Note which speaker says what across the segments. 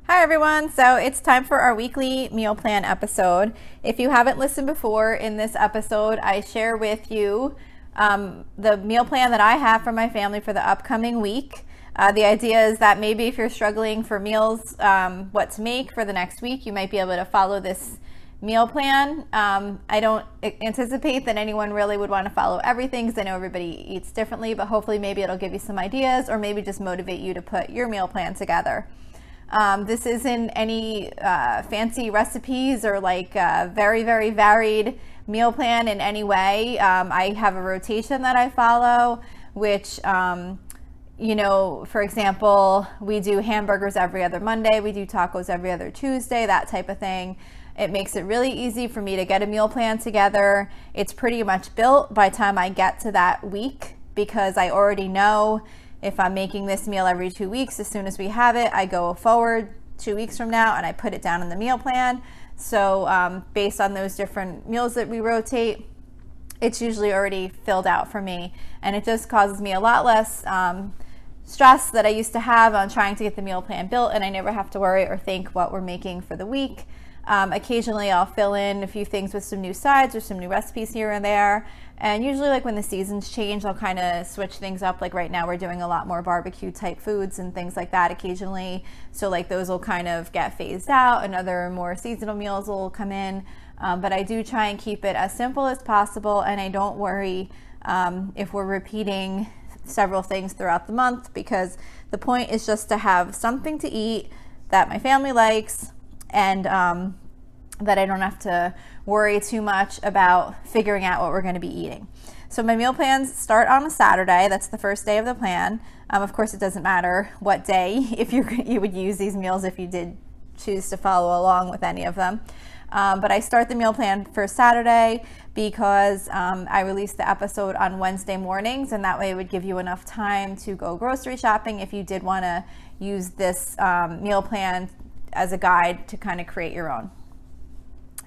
Speaker 1: Hi everyone, so it's time for our weekly meal plan episode. If you haven't listened before, in this episode I share with you the meal plan that I have for my family for the upcoming week. The idea is that maybe if you're struggling for meals, what to make for the next week, you might be able to follow this meal plan. I don't anticipate that anyone really would want to follow everything because I know everybody eats differently, but hopefully maybe it'll give you some ideas or maybe just motivate you to put your meal plan together. This isn't any fancy recipes or like very, very varied meal plan in any way. I have a rotation that I follow, which, for example, we do hamburgers every other Monday, we do tacos every other Tuesday, that type of thing. It makes it really easy for me to get a meal plan together. It's pretty much built by the time I get to that week because I already know if I'm making this meal every 2 weeks, as soon as we have it, I go forward 2 weeks from now and I put it down in the meal plan. So based on those different meals that we rotate, it's usually already filled out for me. And it just causes me a lot less stress that I used to have on trying to get the meal plan built, and I never have to worry or think what we're making for the week. Occasionally I'll fill in a few things with some new sides or some new recipes here and there. And usually like when the seasons change, I'll kind of switch things up. Like right now we're doing a lot more barbecue type foods and things like that occasionally. So like those will kind of get phased out and other more seasonal meals will come in. But I do try and keep it as simple as possible, and I don't worry if we're repeating several things throughout the month, because the point is just to have something to eat that my family likes, and that I don't have to worry too much about figuring out what we're going to be eating. So my meal plans start on a Saturday. That's the first day of the plan. Of course, it doesn't matter what day if you would use these meals if you did choose to follow along with any of them. But I start the meal plan for Saturday because I release the episode on Wednesday mornings, and that way it would give you enough time to go grocery shopping if you did want to use this meal plan as a guide to kind of create your own.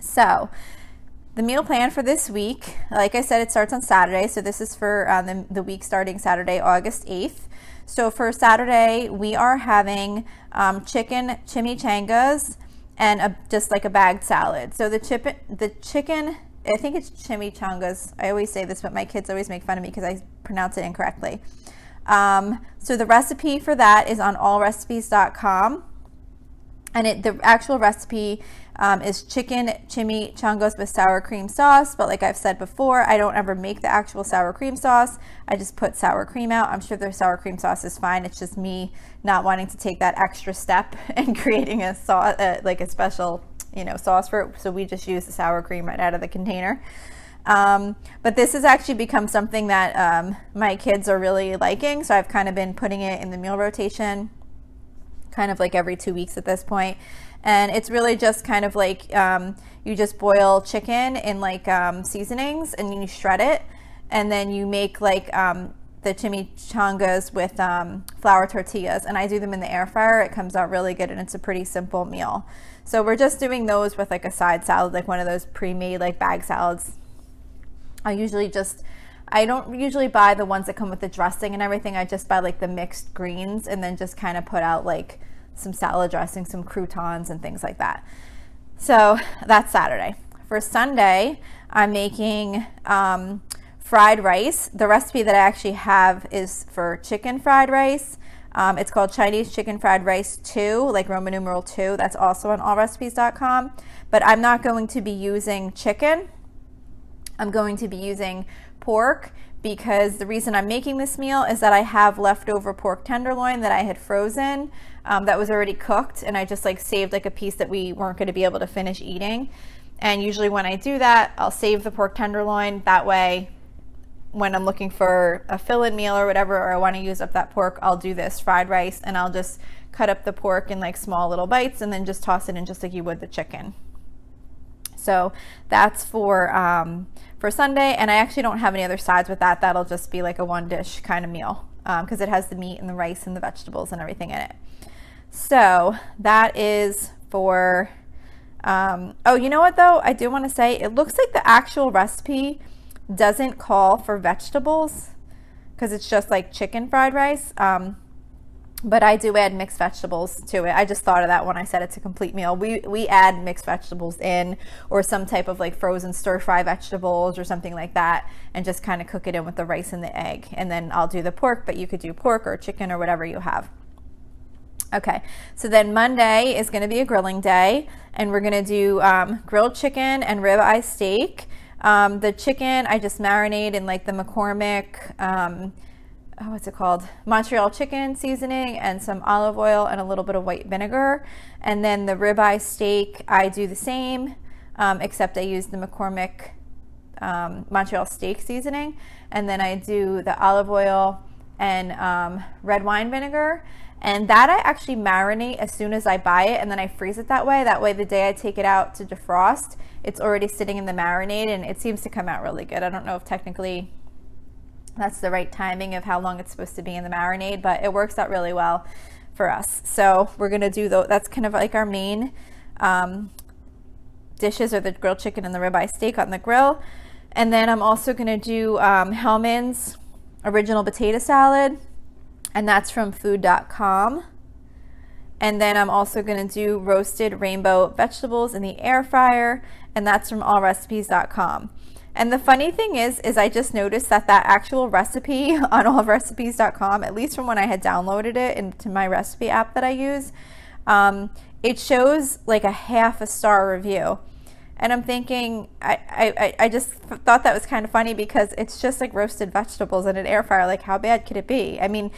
Speaker 1: So the meal plan for this week, like I said, it starts on Saturday. So this is for the week starting Saturday, August 8th. So for Saturday, we are having chicken chimichangas and just like a bagged salad. So the chicken, I think it's chimichangas. I always say this, but my kids always make fun of me because I pronounce it incorrectly. So the recipe for that is on allrecipes.com. And the actual recipe is chicken chimichangas with sour cream sauce. But like I've said before, I don't ever make the actual sour cream sauce. I just put sour cream out. I'm sure their sour cream sauce is fine. It's just me not wanting to take that extra step and creating a sauce, like a special, sauce for it. So we just use the sour cream right out of the container. But this has actually become something that my kids are really liking. So I've kind of been putting it in the meal rotation kind of like every 2 weeks at this point. And it's really just kind of like you just boil chicken in like seasonings and you shred it, and then you make like the chimichangas with flour tortillas, and I do them in the air fryer. It comes out really good, and it's a pretty simple meal. So we're just doing those with like a side salad, like one of those pre-made like bag salads. I don't usually buy the ones that come with the dressing and everything. I just buy like the mixed greens and then just kind of put out like some salad dressing, some croutons and things like that. So that's Saturday. For Sunday, I'm making fried rice. The recipe that I actually have is for chicken fried rice. It's called Chinese Chicken Fried Rice 2, like Roman numeral 2. That's also on allrecipes.com. But I'm not going to be using chicken. I'm going to be using pork, because the reason I'm making this meal is that I have leftover pork tenderloin that I had frozen that was already cooked, and I just like saved like a piece that we weren't going to be able to finish eating. And usually when I do that, I'll save the pork tenderloin. That way when I'm looking for a fill-in meal or whatever, or I want to use up that pork, I'll do this fried rice, and I'll just cut up the pork in like small little bites and then just toss it in just like you would the chicken. So that's for Sunday, and I actually don't have any other sides with that. That'll just be like a one dish kind of meal because it has the meat and the rice and the vegetables and everything in it. So that is for, oh, you know what though? I do want to say it looks like the actual recipe doesn't call for vegetables because it's just like chicken fried rice. but I do add mixed vegetables to it. I just thought of that when I said it's a complete meal. We add mixed vegetables in, or some type of like frozen stir fry vegetables or something like that, and just kind of cook it in with the rice and the egg. And then I'll do the pork, but you could do pork or chicken or whatever you have. Okay, so then Monday is going to be a grilling day, and we're going to do grilled chicken and ribeye steak. The chicken I just marinate in like the McCormick, what's it called? Montreal chicken seasoning and some olive oil and a little bit of white vinegar. And then the ribeye steak, I do the same, except I use the McCormick Montreal steak seasoning. And then I do the olive oil and red wine vinegar. And that I actually marinate as soon as I buy it, and then I freeze it that way. That way the day I take it out to defrost, it's already sitting in the marinade, and it seems to come out really good. I don't know if technically that's the right timing of how long it's supposed to be in the marinade, but it works out really well for us. So we're gonna do that's kind of like our main dishes, are the grilled chicken and the ribeye steak on the grill. And then I'm also gonna do Hellman's original potato salad, and that's from food.com. And then I'm also gonna do roasted rainbow vegetables in the air fryer, and that's from allrecipes.com. And the funny thing is I just noticed that actual recipe on allrecipes.com, at least from when I had downloaded it into my recipe app that I use, it shows like a 1/2 star review. And I'm thinking, I just thought that was kind of funny, because it's just like roasted vegetables in an air fryer. Like, how bad could it be? I mean,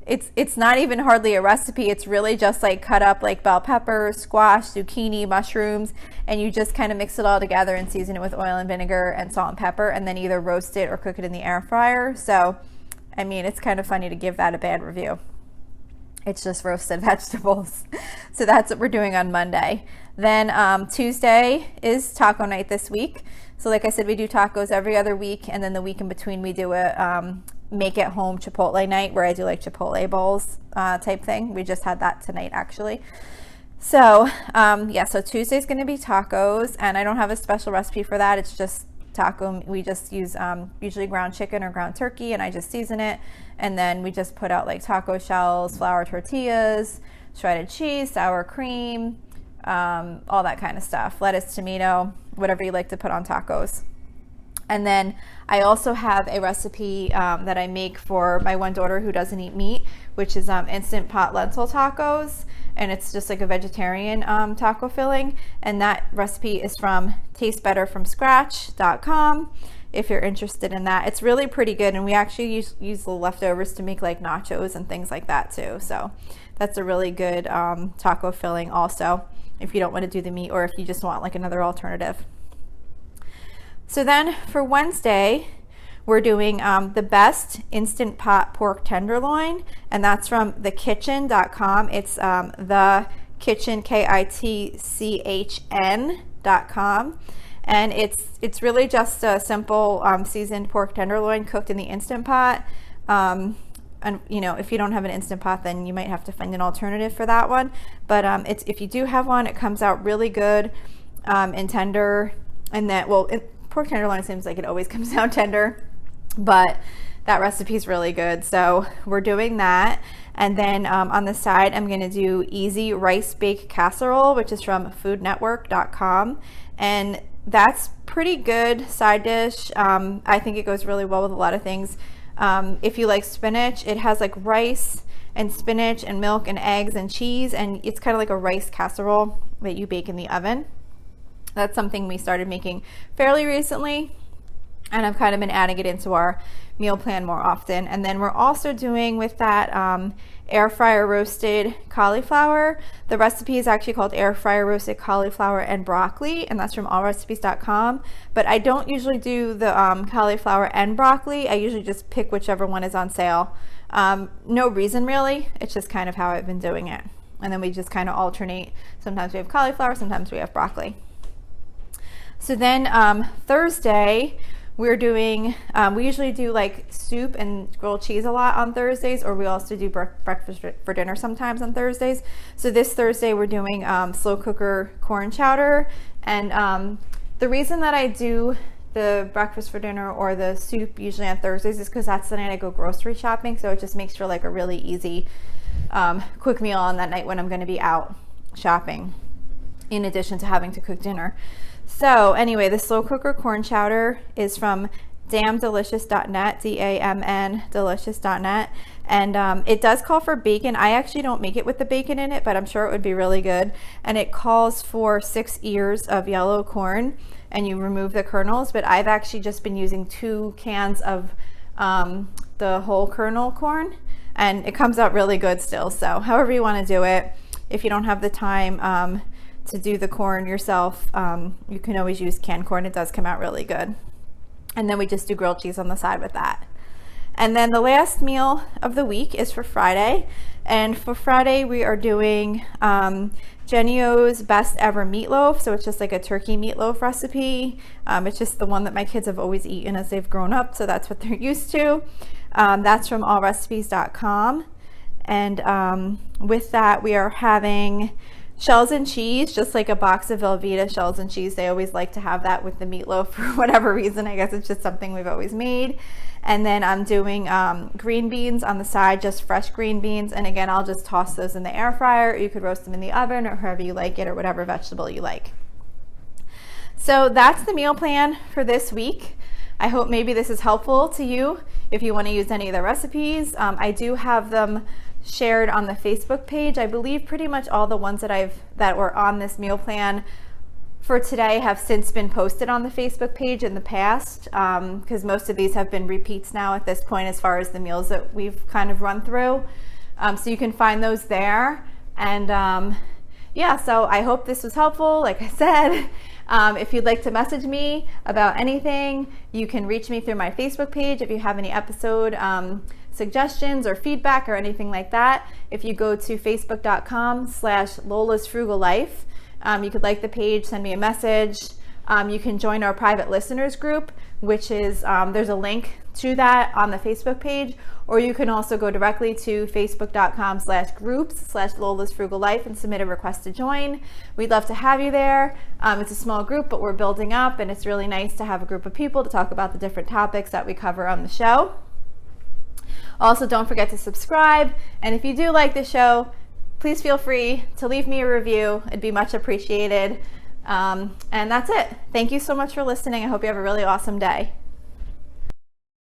Speaker 1: it's not even hardly a recipe. It's really just like cut up like bell peppers, squash, zucchini, mushrooms, and you just kind of mix it all together and season it with oil and vinegar and salt and pepper, and then either roast it or cook it in the air fryer. So, I mean, it's kind of funny to give that a bad review. It's just roasted vegetables. So that's what we're doing on Monday. Then Tuesday is taco night this week. So like I said, we do tacos every other week, and then the week in between we do a make at home Chipotle night, where I do like Chipotle bowls type thing. We just had that tonight actually. So yeah, so Tuesday's gonna be tacos, and I don't have a special recipe for that. It's just taco. We just use usually ground chicken or ground turkey, and I just season it, and then we just put out like taco shells, flour tortillas, shredded cheese, sour cream, all that kind of stuff, lettuce, tomato, whatever you like to put on tacos. And then I also have a recipe that I make for my one daughter who doesn't eat meat, which is Instant Pot Lentil Tacos, and it's just like a vegetarian taco filling. And that recipe is from tastebetterfromscratch.com if you're interested in that. It's really pretty good, and we actually use the leftovers to make like nachos and things like that too. So that's a really good taco filling also, if you don't want to do the meat, or if you just want like another alternative. So then for Wednesday, we're doing the best Instant Pot pork tenderloin, and that's from thekitchen.com. It's the kitchen, kitchn.com, and it's really just a simple seasoned pork tenderloin cooked in the Instant Pot. And you know, if you don't have an Instant Pot, then you might have to find an alternative for that one. But if you do have one, it comes out really good and tender. And that, well, pork tenderloin seems like it always comes out tender, but that recipe is really good. So we're doing that. And then on the side, I'm gonna do easy rice bake casserole, which is from foodnetwork.com. And that's pretty good side dish. I think it goes really well with a lot of things. If you like spinach, it has like rice and spinach and milk and eggs and cheese, and it's kind of like a rice casserole that you bake in the oven. That's something we started making fairly recently, and I've kind of been adding it into our meal plan more often. And then we're also doing with that air fryer roasted cauliflower. The recipe is actually called air fryer roasted cauliflower and broccoli, and that's from allrecipes.com. But I don't usually do the cauliflower and broccoli. I usually just pick whichever one is on sale. No reason really, it's just kind of how I've been doing it. And then we just kind of alternate. Sometimes we have cauliflower, sometimes we have broccoli. So then Thursday, we're doing, we usually do like soup and grilled cheese a lot on Thursdays, or we also do breakfast for dinner sometimes on Thursdays. So this Thursday we're doing slow cooker corn chowder. And the reason that I do the breakfast for dinner or the soup usually on Thursdays is because that's the night I go grocery shopping. So it just makes for like a really easy quick meal on that night when I'm going to be out shopping, in addition to having to cook dinner. So anyway, the slow cooker corn chowder is from damndelicious.net, DAMN delicious.net, and it does call for bacon. I actually don't make it with the bacon in it, but I'm sure it would be really good. And it calls for 6 ears of yellow corn, and you remove the kernels, but I've actually just been using 2 cans of the whole kernel corn, and it comes out really good still. So however you want to do it, if you don't have the time to do the corn yourself, you can always use canned corn. It does come out really good. And then we just do grilled cheese on the side with that. And then the last meal of the week is for Friday. And for Friday, we are doing Jenny O's best ever meatloaf. So it's just like a turkey meatloaf recipe. It's just the one that my kids have always eaten as they've grown up. So that's what they're used to. That's from allrecipes.com. And with that, we are having shells and cheese, just like a box of Velveeta shells and cheese. They always like to have that with the meatloaf for whatever reason. I guess it's just something we've always made. And then I'm doing green beans on the side, just fresh green beans. And again, I'll just toss those in the air fryer. You could roast them in the oven or however you like it, or whatever vegetable you like. So that's the meal plan for this week. I hope maybe this is helpful to you if you want to use any of the recipes. I do have them shared on the Facebook page. I believe pretty much all the ones that were on this meal plan for today have since been posted on the Facebook page in the past, because most of these have been repeats now at this point as far as the meals that we've kind of run through. So you can find those there. And yeah, so I hope this was helpful. Like I said, if you'd like to message me about anything, you can reach me through my Facebook page. If you have any episode suggestions or feedback or anything like that, if you go to facebook.com/Lola's Frugal Life, you could like the page, send me a message. You can join our private listeners group, which is, there's a link to that on the Facebook page, or you can also go directly to facebook.com/groups/Lola's Frugal Life and submit a request to join. We'd love to have you there. It's a small group, but we're building up, and it's really nice to have a group of people to talk about the different topics that we cover on the show. Also, don't forget to subscribe, and if you do like the show, please feel free to leave me a review. It'd be much appreciated. And that's it. Thank you so much for listening. I hope you have a really awesome day.